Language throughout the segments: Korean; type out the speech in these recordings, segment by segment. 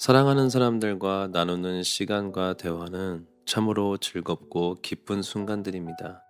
사랑하는 사람들과 나누는 시간과 대화는 참으로 즐겁고 기쁜 순간들입니다.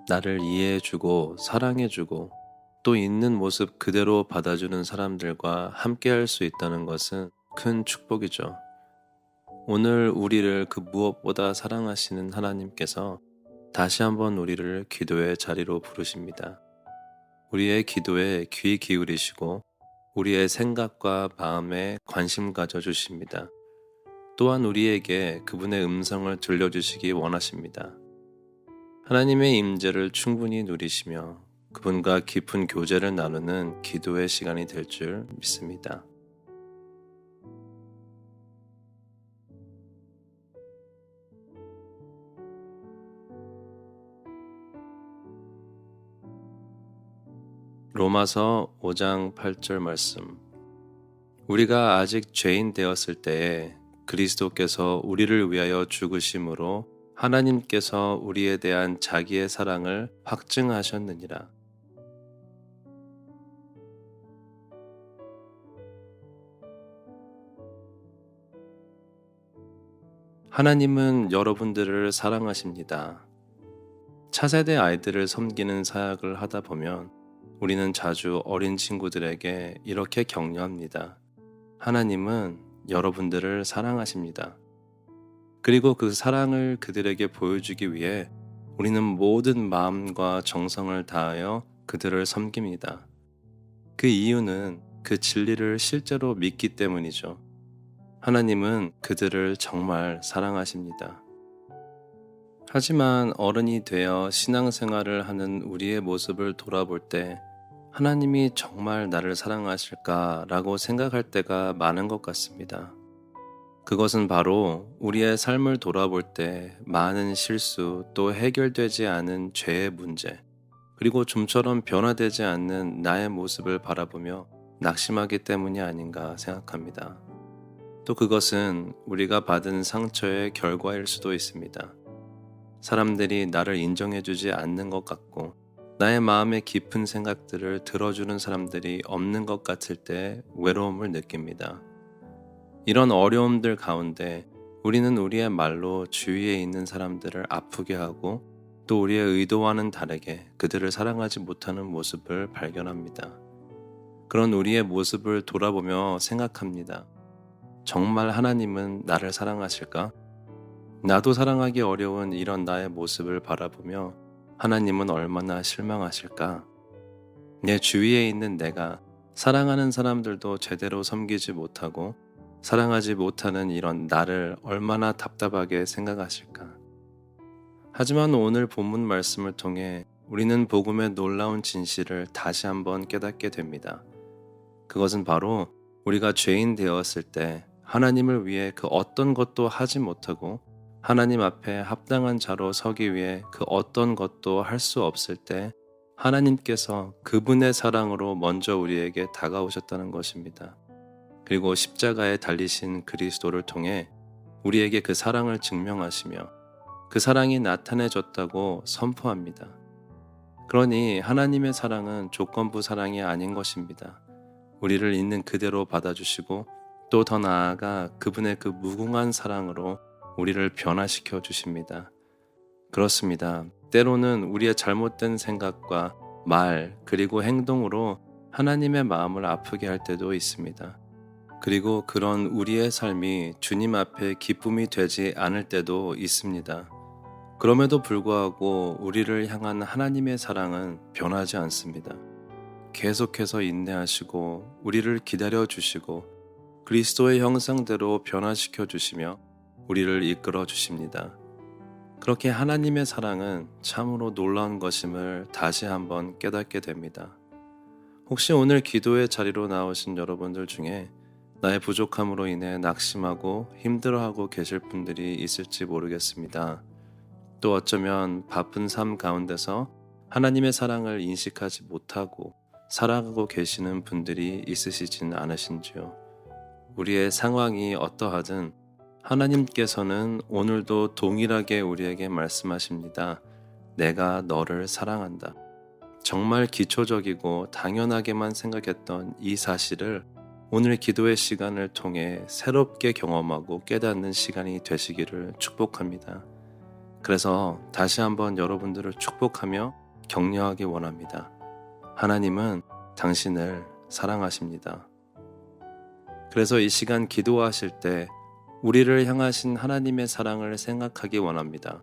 나를 이해해주고 사랑해주고 또 있는 모습 그대로 받아주는 사람들과 함께할 수 있다는 것은 큰 축복이죠. 오늘 우리를 그 무엇보다 사랑하시는 하나님께서 다시 한번 우리를 기도의 자리로 부르십니다. 우리의 기도에 귀 기울이시고 우리의 생각과 마음에 관심 가져주십니다. 또한 우리에게 그분의 음성을 들려주시기 원하십니다. 하나님의 임재를 충분히 누리시며 그분과 깊은 교제를 나누는 기도의 시간이 될 줄 믿습니다. 로마서 5장 8절 말씀. 우리가 아직 죄인 되었을 때에 그리스도께서 우리를 위하여 죽으심으로 하나님께서 우리에 대한 자기의 사랑을 확증하셨느니라. 하나님은 여러분들을 사랑하십니다. 차세대 아이들을 섬기는 사역을 하다 보면 우리는 자주 어린 친구들에게 이렇게 격려합니다. 하나님은 여러분들을 사랑하십니다. 그리고 그 사랑을 그들에게 보여주기 위해 우리는 모든 마음과 정성을 다하여 그들을 섬깁니다. 그 이유는 그 진리를 실제로 믿기 때문이죠. 하나님은 그들을 정말 사랑하십니다. 하지만 어른이 되어 신앙생활을 하는 우리의 모습을 돌아볼 때 하나님이 정말 나를 사랑하실까라고 생각할 때가 많은 것 같습니다. 그것은 바로 우리의 삶을 돌아볼 때 많은 실수 또 해결되지 않은 죄의 문제, 그리고 좀처럼 변화되지 않는 나의 모습을 바라보며 낙심하기 때문이 아닌가 생각합니다. 또 그것은 우리가 받은 상처의 결과일 수도 있습니다. 사람들이 나를 인정해주지 않는 것 같고 나의 마음의 깊은 생각들을 들어주는 사람들이 없는 것 같을 때 외로움을 느낍니다. 이런 어려움들 가운데 우리는 우리의 말로 주위에 있는 사람들을 아프게 하고 또 우리의 의도와는 다르게 그들을 사랑하지 못하는 모습을 발견합니다. 그런 우리의 모습을 돌아보며 생각합니다. 정말 하나님은 나를 사랑하실까? 나도 사랑하기 어려운 이런 나의 모습을 바라보며 하나님은 얼마나 실망하실까? 내 주위에 있는 내가 사랑하는 사람들도 제대로 섬기지 못하고 사랑하지 못하는 이런 나를 얼마나 답답하게 생각하실까? 하지만 오늘 본문 말씀을 통해 우리는 복음의 놀라운 진실을 다시 한번 깨닫게 됩니다. 그것은 바로 우리가 죄인 되었을 때 하나님을 위해 그 어떤 것도 하지 못하고 하나님 앞에 합당한 자로 서기 위해 그 어떤 것도 할 수 없을 때 하나님께서 그분의 사랑으로 먼저 우리에게 다가오셨다는 것입니다. 그리고 십자가에 달리신 그리스도를 통해 우리에게 그 사랑을 증명하시며 그 사랑이 나타내졌다고 선포합니다. 그러니 하나님의 사랑은 조건부 사랑이 아닌 것입니다. 우리를 있는 그대로 받아주시고 또 더 나아가 그분의 그 무궁한 사랑으로 우리를 변화시켜 주십니다. 그렇습니다. 때로는 우리의 잘못된 생각과 말 그리고 행동으로 하나님의 마음을 아프게 할 때도 있습니다. 그리고 그런 우리의 삶이 주님 앞에 기쁨이 되지 않을 때도 있습니다. 그럼에도 불구하고 우리를 향한 하나님의 사랑은 변하지 않습니다. 계속해서 인내하시고 우리를 기다려 주시고 그리스도의 형상대로 변화시켜 주시며 우리를 이끌어 주십니다. 그렇게 하나님의 사랑은 참으로 놀라운 것임을 다시 한번 깨닫게 됩니다. 혹시 오늘 기도의 자리로 나오신 여러분들 중에 나의 부족함으로 인해 낙심하고 힘들어하고 계실 분들이 있을지 모르겠습니다. 또 어쩌면 바쁜 삶 가운데서 하나님의 사랑을 인식하지 못하고 살아가고 계시는 분들이 있으시진 않으신지요. 우리의 상황이 어떠하든 하나님께서는 오늘도 동일하게 우리에게 말씀하십니다. 내가 너를 사랑한다. 정말 기초적이고 당연하게만 생각했던 이 사실을 오늘 기도의 시간을 통해 새롭게 경험하고 깨닫는 시간이 되시기를 축복합니다. 그래서 다시 한번 여러분들을 축복하며 격려하기 원합니다. 하나님은 당신을 사랑하십니다. 그래서 이 시간 기도하실 때 우리를 향하신 하나님의 사랑을 생각하기 원합니다.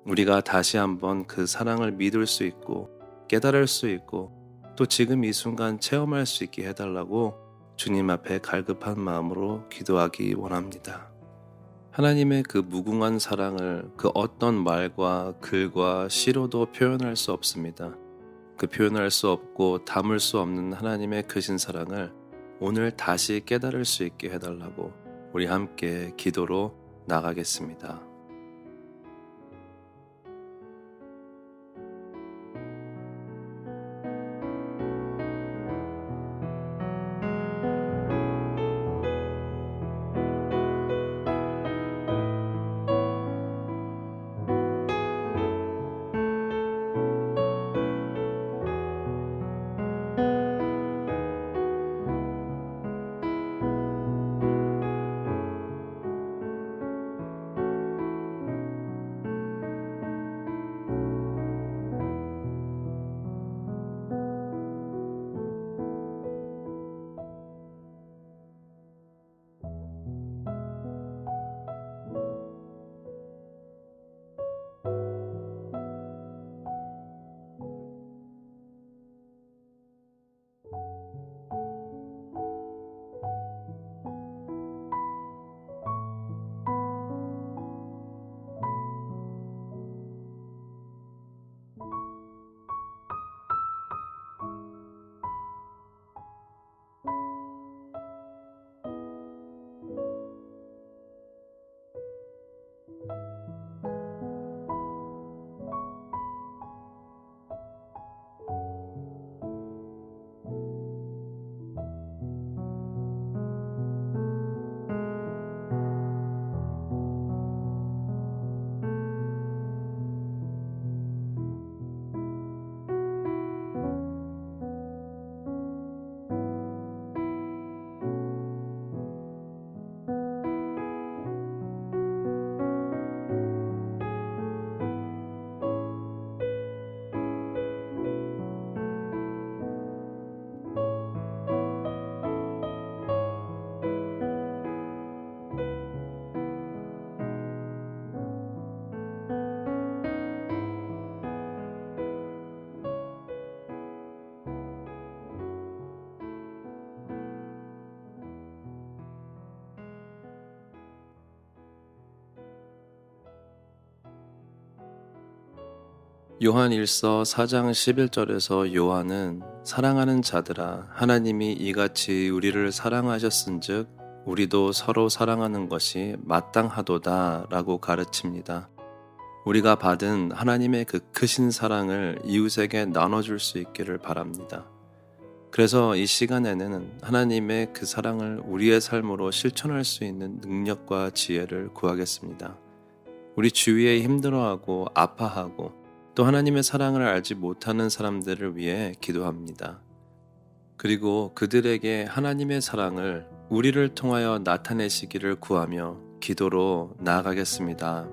우리가 다시 한번 그 사랑을 믿을 수 있고 깨달을 수 있고 또 지금 이 순간 체험할 수 있게 해달라고 주님 앞에 갈급한 마음으로 기도하기 원합니다. 하나님의 그 무궁한 사랑을 그 어떤 말과 글과 시로도 표현할 수 없습니다. 그 표현할 수 없고 담을 수 없는 하나님의 크신 사랑을 오늘 다시 깨달을 수 있게 해달라고 우리 함께 기도로 나가겠습니다. 요한 1서 4장 11절에서 요한은 사랑하는 자들아 하나님이 이같이 우리를 사랑하셨은즉 우리도 서로 사랑하는 것이 마땅하도다 라고 가르칩니다. 우리가 받은 하나님의 그 크신 사랑을 이웃에게 나눠줄 수 있기를 바랍니다. 그래서 이 시간에는 하나님의 그 사랑을 우리의 삶으로 실천할 수 있는 능력과 지혜를 구하겠습니다. 우리 주위에 힘들어하고 아파하고 또 하나님의 사랑을 알지 못하는 사람들을 위해 기도합니다. 그리고 그들에게 하나님의 사랑을 우리를 통하여 나타내시기를 구하며 기도로 나아가겠습니다.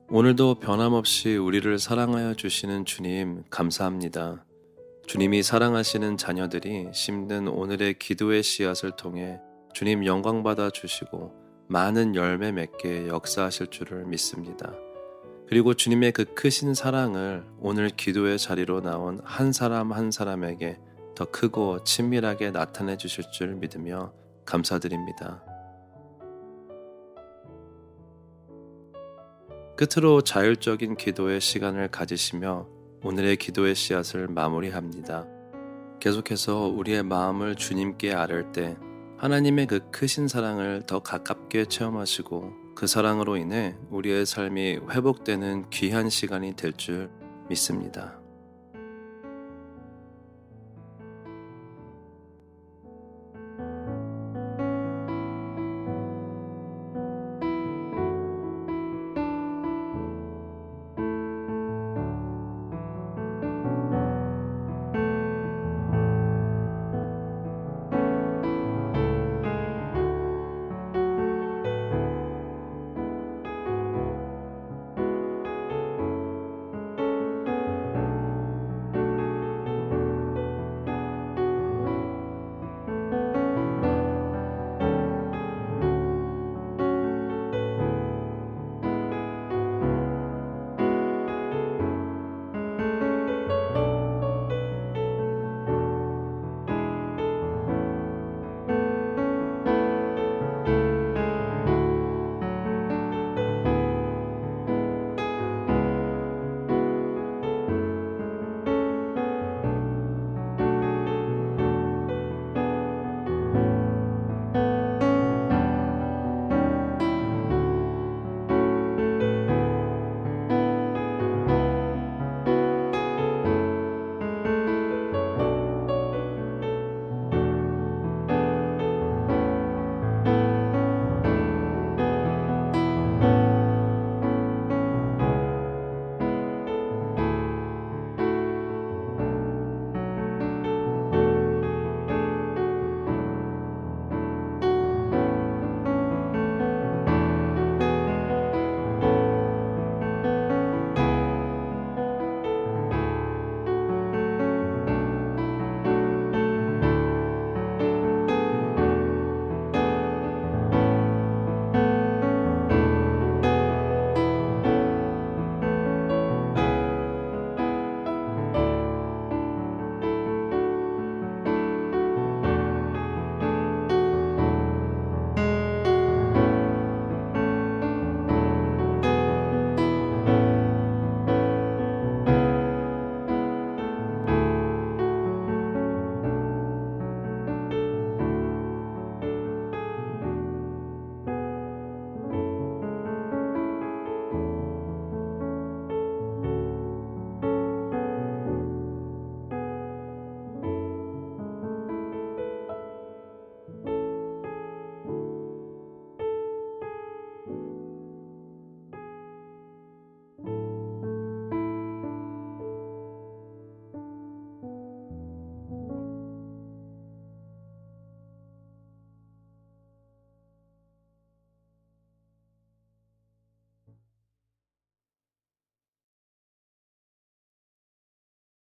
오늘도 변함없이 우리를 사랑하여 주시는 주님 감사합니다. 주님이 사랑하시는 자녀들이 심는 오늘의 기도의 씨앗을 통해 주님 영광 받아 주시고 많은 열매 맺게 역사하실 줄을 믿습니다. 그리고 주님의 그 크신 사랑을 오늘 기도의 자리로 나온 한 사람 한 사람에게 더 크고 친밀하게 나타내 주실 줄 믿으며 감사드립니다. 끝으로 자율적인 기도의 시간을 가지시며 오늘의 기도의 씨앗을 마무리합니다. 계속해서 우리의 마음을 주님께 아를 때 하나님의 그 크신 사랑을 더 가깝게 체험하시고 그 사랑으로 인해 우리의 삶이 회복되는 귀한 시간이 될 줄 믿습니다.